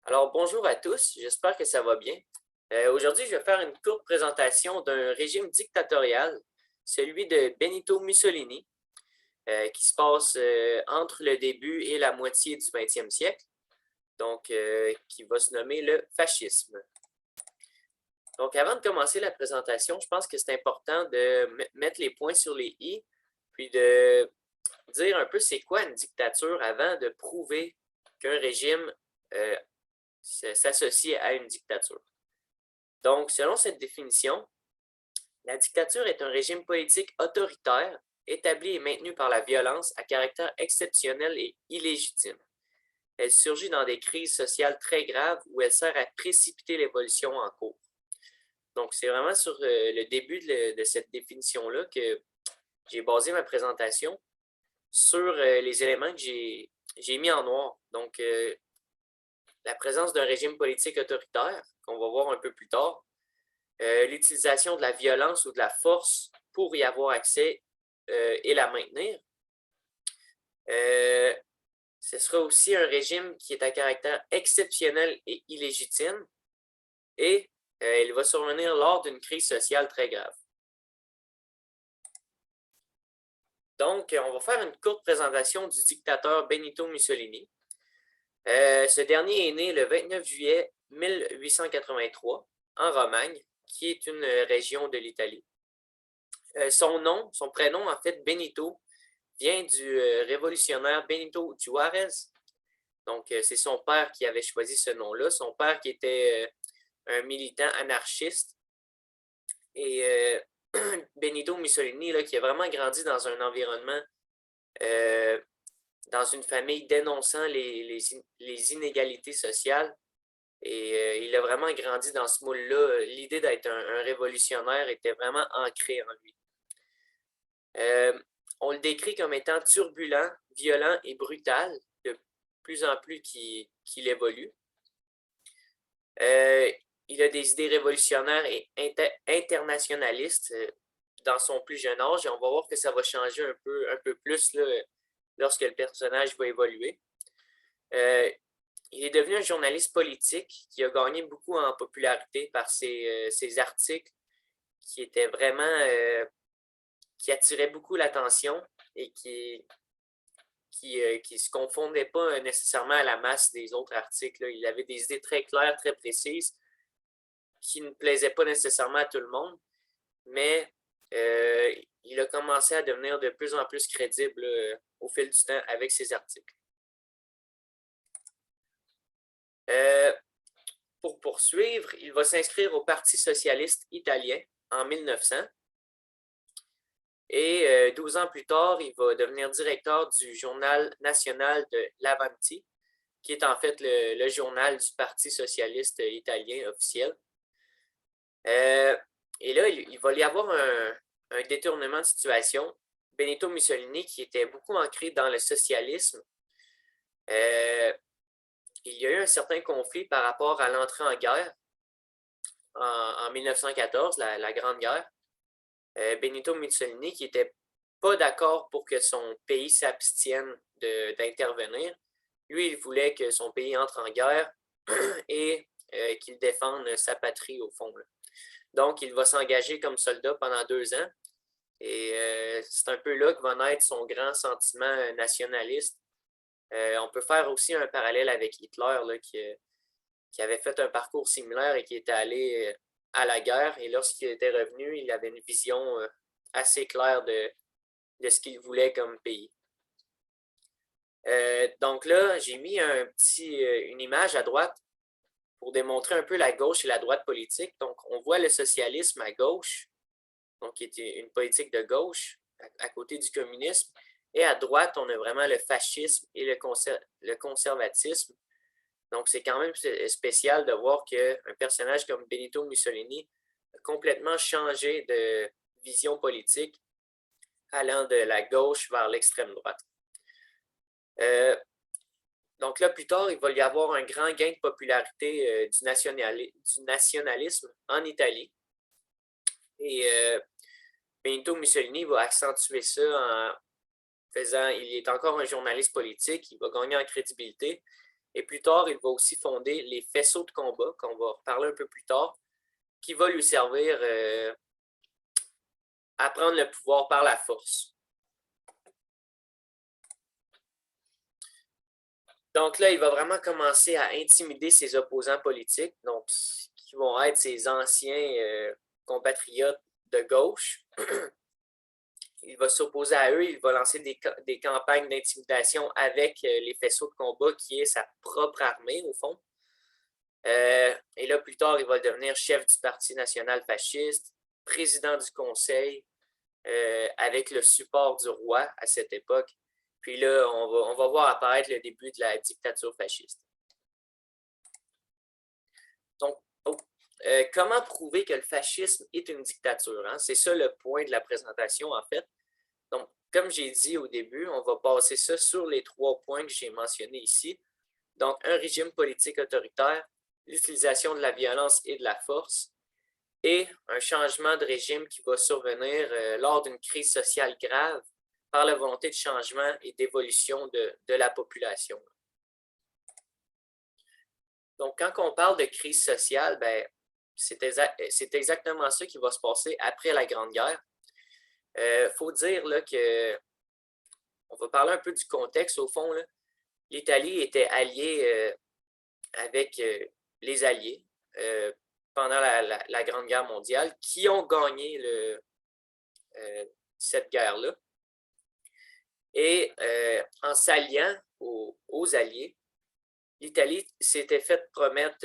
Alors, bonjour à tous, j'espère que ça va bien. Aujourd'hui, je vais faire une courte présentation d'un régime dictatorial, celui de Benito Mussolini, qui se passe entre le début et la moitié du 20e siècle, donc qui va se nommer le fascisme. Donc, avant de commencer la présentation, je pense que c'est important de mettre les points sur les i, puis de dire un peu c'est quoi une dictature avant de prouver qu'un régime euh, s'associe à une dictature. Donc, selon cette définition, la dictature est un régime politique autoritaire établi et maintenu par la violence à caractère exceptionnel et illégitime. Elle surgit dans des crises sociales très graves où elle sert à précipiter l'évolution en cours. Donc, c'est vraiment sur le début de cette définition-là que j'ai basé ma présentation sur les éléments que j'ai mis en noir. Donc, la présence d'un régime politique autoritaire, qu'on va voir un peu plus tard, l'utilisation de la violence ou de la force pour y avoir accès et la maintenir. Ce sera aussi un régime qui est à caractère exceptionnel et illégitime et il va survenir lors d'une crise sociale très grave. Donc, on va faire une courte présentation du dictateur Benito Mussolini. Ce dernier est né le 29 juillet 1883 en Romagne, qui est une région de l'Italie. Son prénom, en fait, Benito, vient du révolutionnaire Benito Juárez. Donc, c'est son père qui avait choisi ce nom-là. Son père qui était un militant anarchiste. Et Benito Mussolini, là, qui a vraiment grandi dans un environnement, dans une famille dénonçant les inégalités sociales. Et il a vraiment grandi dans ce moule-là. L'idée d'être un révolutionnaire était vraiment ancrée en lui. On le décrit comme étant turbulent, violent et brutal, de plus en plus qu'il évolue. Il a des idées révolutionnaires et internationalistes dans son plus jeune âge, et on va voir que ça va changer un peu plus là, lorsque le personnage va évoluer. Il est devenu un journaliste politique qui a gagné beaucoup en popularité par ses articles qui étaient vraiment qui attiraient beaucoup l'attention et qui se confondait pas nécessairement à la masse des autres articles. Là. Il avait des idées très claires, très précises, qui ne plaisaient pas nécessairement à tout le monde, mais il a commencé à devenir de plus en plus crédible au fil du temps avec ses articles. Pour poursuivre, il va s'inscrire au Parti socialiste italien en 1900. Et 12 ans plus tard, il va devenir directeur du journal national de l'Avanti, qui est en fait le journal du Parti socialiste italien officiel. Et là, il va y avoir un détournement de situation. Benito Mussolini, qui était beaucoup ancré dans le socialisme, il y a eu un certain conflit par rapport à l'entrée en guerre en 1914, la Grande Guerre. Benito Mussolini, qui n'était pas d'accord pour que son pays s'abstienne d'intervenir. Lui, il voulait que son pays entre en guerre et qu'il défende sa patrie au fond. Là. Donc, il va s'engager comme soldat pendant 2 ans. Et c'est un peu là que va naître son grand sentiment nationaliste. On peut faire aussi un parallèle avec Hitler, là, qui avait fait un parcours similaire et qui était allé à la guerre. Et lorsqu'il était revenu, il avait une vision assez claire de ce qu'il voulait comme pays. Donc là, j'ai mis une image à droite pour démontrer un peu la gauche et la droite politique. Donc, on voit le socialisme à gauche, donc qui est une politique de gauche, à côté du communisme. Et à droite, on a vraiment le fascisme et le conservatisme. Donc, c'est quand même spécial de voir qu'un personnage comme Benito Mussolini a complètement changé de vision politique, allant de la gauche vers l'extrême droite. Donc là, plus tard, il va y avoir un grand gain de popularité du nationalisme en Italie. Et Benito Mussolini va accentuer ça en faisant, il est encore un journaliste politique, il va gagner en crédibilité Et plus tard, il va aussi fonder les faisceaux de combat, qu'on va reparler un peu plus tard, qui va lui servir à prendre le pouvoir par la force. Donc là, il va vraiment commencer à intimider ses opposants politiques, donc qui vont être ses anciens compatriotes de gauche. Il va s'opposer à eux, il va lancer des campagnes d'intimidation avec les faisceaux de combat, qui est sa propre armée, au fond. Et là, plus tard, il va devenir chef du Parti national fasciste, président du Conseil, avec le support du roi à cette époque. Puis là, on va voir apparaître le début de la dictature fasciste. Donc, comment prouver que le fascisme est une dictature? Hein? C'est ça le point de la présentation, en fait. Donc, comme j'ai dit au début, on va passer ça sur les 3 points que j'ai mentionnés ici. Donc, un régime politique autoritaire, l'utilisation de la violence et de la force, et un changement de régime qui va survenir lors d'une crise sociale grave par la volonté de changement et d'évolution de la population. Donc, quand on parle de crise sociale, ben, c'est exactement ça qui va se passer après la Grande Guerre. Faut dire là, que, on va parler un peu du contexte au fond. L'Italie était alliée avec les Alliés pendant la Grande Guerre mondiale, qui ont gagné cette guerre-là. Et en s'alliant aux Alliés, l'Italie s'était fait promettre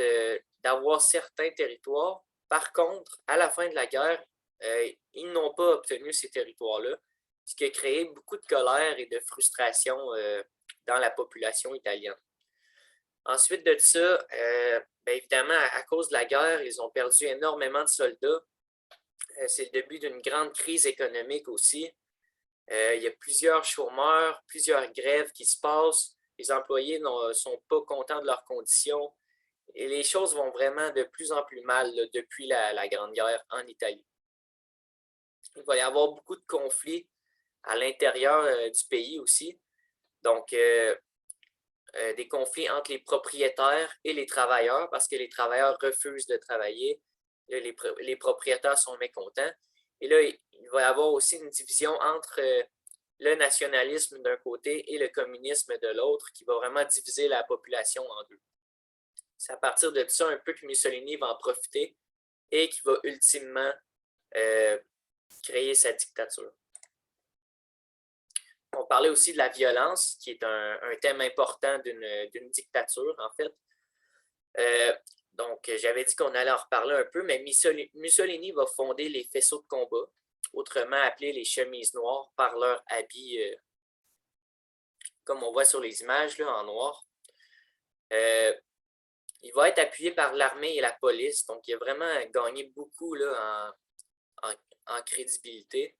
d'avoir certains territoires. Par contre, à la fin de la guerre, ils n'ont pas obtenu ces territoires-là, ce qui a créé beaucoup de colère et de frustration dans la population italienne. Ensuite de ça, bien évidemment, à cause de la guerre, ils ont perdu énormément de soldats. C'est le début d'une grande crise économique aussi. Il y a plusieurs chômeurs, plusieurs grèves qui se passent. Les employés ne sont pas contents de leurs conditions. Et les choses vont vraiment de plus en plus mal là, depuis la Grande Guerre en Italie. Il va y avoir beaucoup de conflits à l'intérieur du pays aussi. Donc, des conflits entre les propriétaires et les travailleurs parce que les travailleurs refusent de travailler. Là, les propriétaires sont mécontents. Et là, il va y avoir aussi une division entre le nationalisme d'un côté et le communisme de l'autre qui va vraiment diviser la population en deux. C'est à partir de ça un peu que Mussolini va en profiter et qui va ultimement créer sa dictature. On parlait aussi de la violence, qui est un thème important d'une dictature, en fait. Donc, j'avais dit qu'on allait en reparler un peu, mais Mussolini va fonder les faisceaux de combat, autrement appelés les chemises noires par leur habit, comme on voit sur les images là, en noir. Il va être appuyé par l'armée et la police, donc il a vraiment gagné beaucoup là, en crédibilité.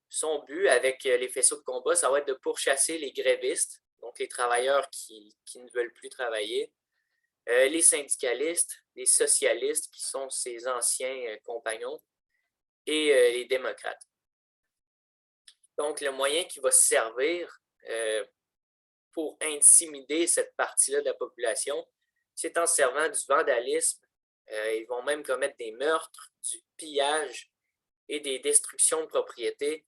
Son but avec les faisceaux de combat, ça va être de pourchasser les grévistes, donc les travailleurs qui ne veulent plus travailler, les syndicalistes, les socialistes, qui sont ses anciens compagnons, et les démocrates. Donc, le moyen qui va se servir pour intimider cette partie-là de la population, c'est en servant du vandalisme. Ils vont même commettre des meurtres, du pillage et des destructions de propriétés.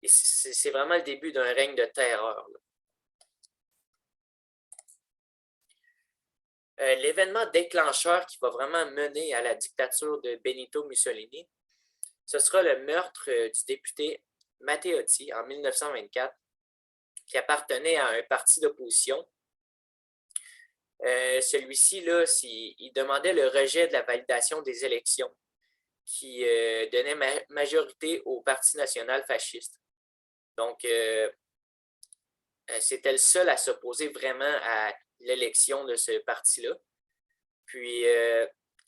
Et c'est vraiment le début d'un règne de terreur. L'événement déclencheur qui va vraiment mener à la dictature de Benito Mussolini, ce sera le meurtre du député Matteotti en 1924, qui appartenait à un parti d'opposition. Celui-ci, là, il demandait le rejet de la validation des élections, qui donnait majorité au Parti national fasciste. Donc, c'était le seul à s'opposer vraiment à l'élection de ce parti-là. Puis,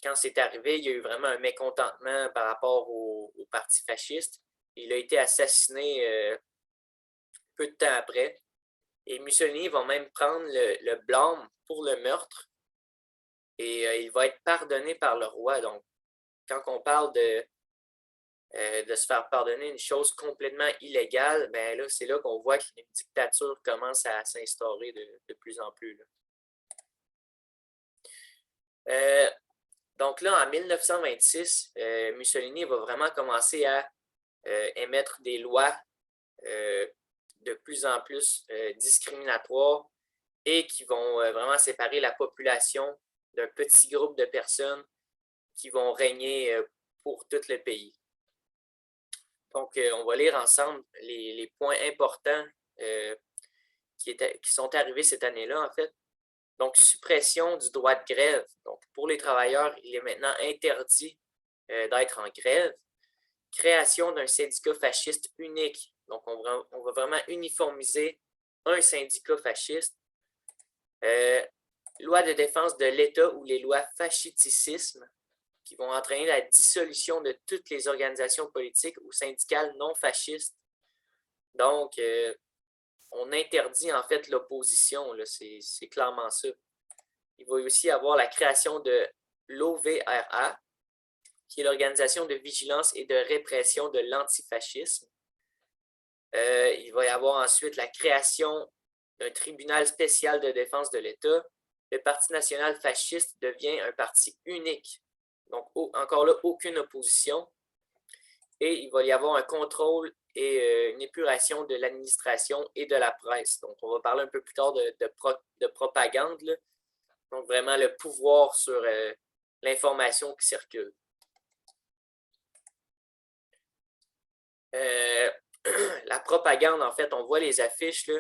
quand c'est arrivé, il y a eu vraiment un mécontentement par rapport au parti fasciste. Il a été assassiné peu de temps après. Et Mussolini va même prendre le blâme pour le meurtre. Et il va être pardonné par le roi. Donc, quand on parle de se faire pardonner une chose complètement illégale, ben là, c'est là qu'on voit qu'une dictature commence à s'instaurer de plus en plus. Donc là, en 1926, Mussolini va vraiment commencer à émettre des lois de plus en plus discriminatoires et qui vont vraiment séparer la population d'un petit groupe de personnes qui vont régner pour tout le pays. Donc, on va lire ensemble les points importants qui sont arrivés cette année-là, en fait. Donc, suppression du droit de grève. Donc, pour les travailleurs, il est maintenant interdit d'être en grève. Création d'un syndicat fasciste unique. Donc, on va vraiment uniformiser un syndicat fasciste. Loi de défense de l'État ou les lois fascisticisme qui vont entraîner la dissolution de toutes les organisations politiques ou syndicales non fascistes. Donc, on interdit en fait l'opposition, c'est clairement ça. Il va aussi y avoir la création de l'OVRA, qui est l'Organisation de vigilance et de répression de l'antifascisme. Il va y avoir ensuite la création d'un tribunal spécial de défense de l'État. Le Parti national fasciste devient un parti unique. Donc, encore là, aucune opposition. Et il va y avoir un contrôle et une épuration de l'administration et de la presse. Donc, on va parler un peu plus tard de propagande, là. Donc, vraiment le pouvoir sur l'information qui circule. La propagande, en fait, on voit les affiches, là.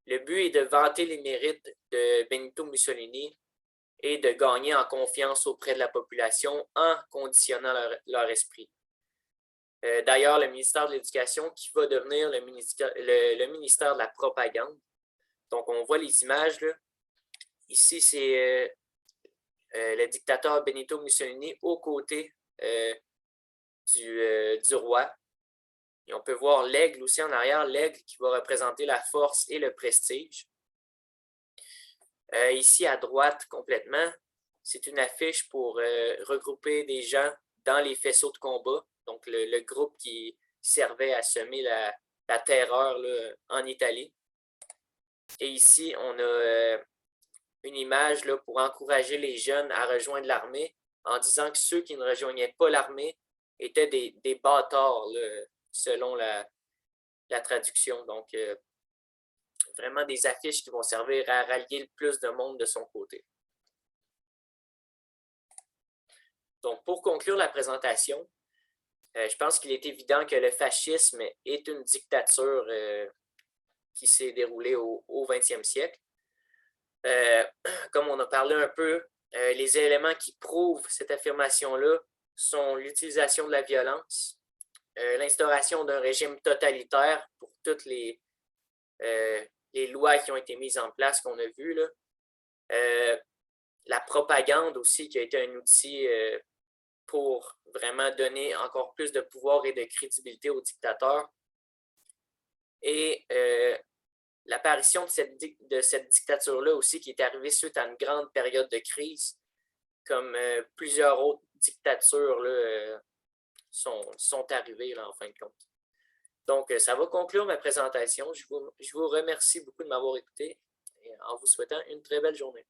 Le but est de vanter les mérites de Benito Mussolini et de gagner en confiance auprès de la population en conditionnant leur esprit. D'ailleurs, le ministère de l'Éducation qui va devenir le ministère de la propagande. Donc, on voit les images, là. Ici, c'est le dictateur Benito Mussolini aux côtés du roi. Et on peut voir l'aigle aussi en arrière, l'aigle qui va représenter la force et le prestige. Ici, à droite, complètement, c'est une affiche pour regrouper des gens dans les faisceaux de combat. Donc, le groupe qui servait à semer la terreur là, en Italie. Et ici, on a une image là, pour encourager les jeunes à rejoindre l'armée en disant que ceux qui ne rejoignaient pas l'armée étaient des bâtards, là, selon la traduction. Donc, vraiment des affiches qui vont servir à rallier le plus de monde de son côté. Donc, pour conclure la présentation, je pense qu'il est évident que le fascisme est une dictature qui s'est déroulée au 20e siècle. Comme on a parlé un peu, les éléments qui prouvent cette affirmation-là sont l'utilisation de la violence, l'instauration d'un régime totalitaire pour toutes les lois qui ont été mises en place qu'on a vues, là. La propagande aussi qui a été un outil pour vraiment donner encore plus de pouvoir et de crédibilité aux dictateurs. Et l'apparition de cette dictature-là aussi qui est arrivée suite à une grande période de crise, comme plusieurs autres dictatures là, sont arrivées là, en fin de compte. Donc, ça va conclure ma présentation. Je vous remercie beaucoup de m'avoir écouté et en vous souhaitant une très belle journée.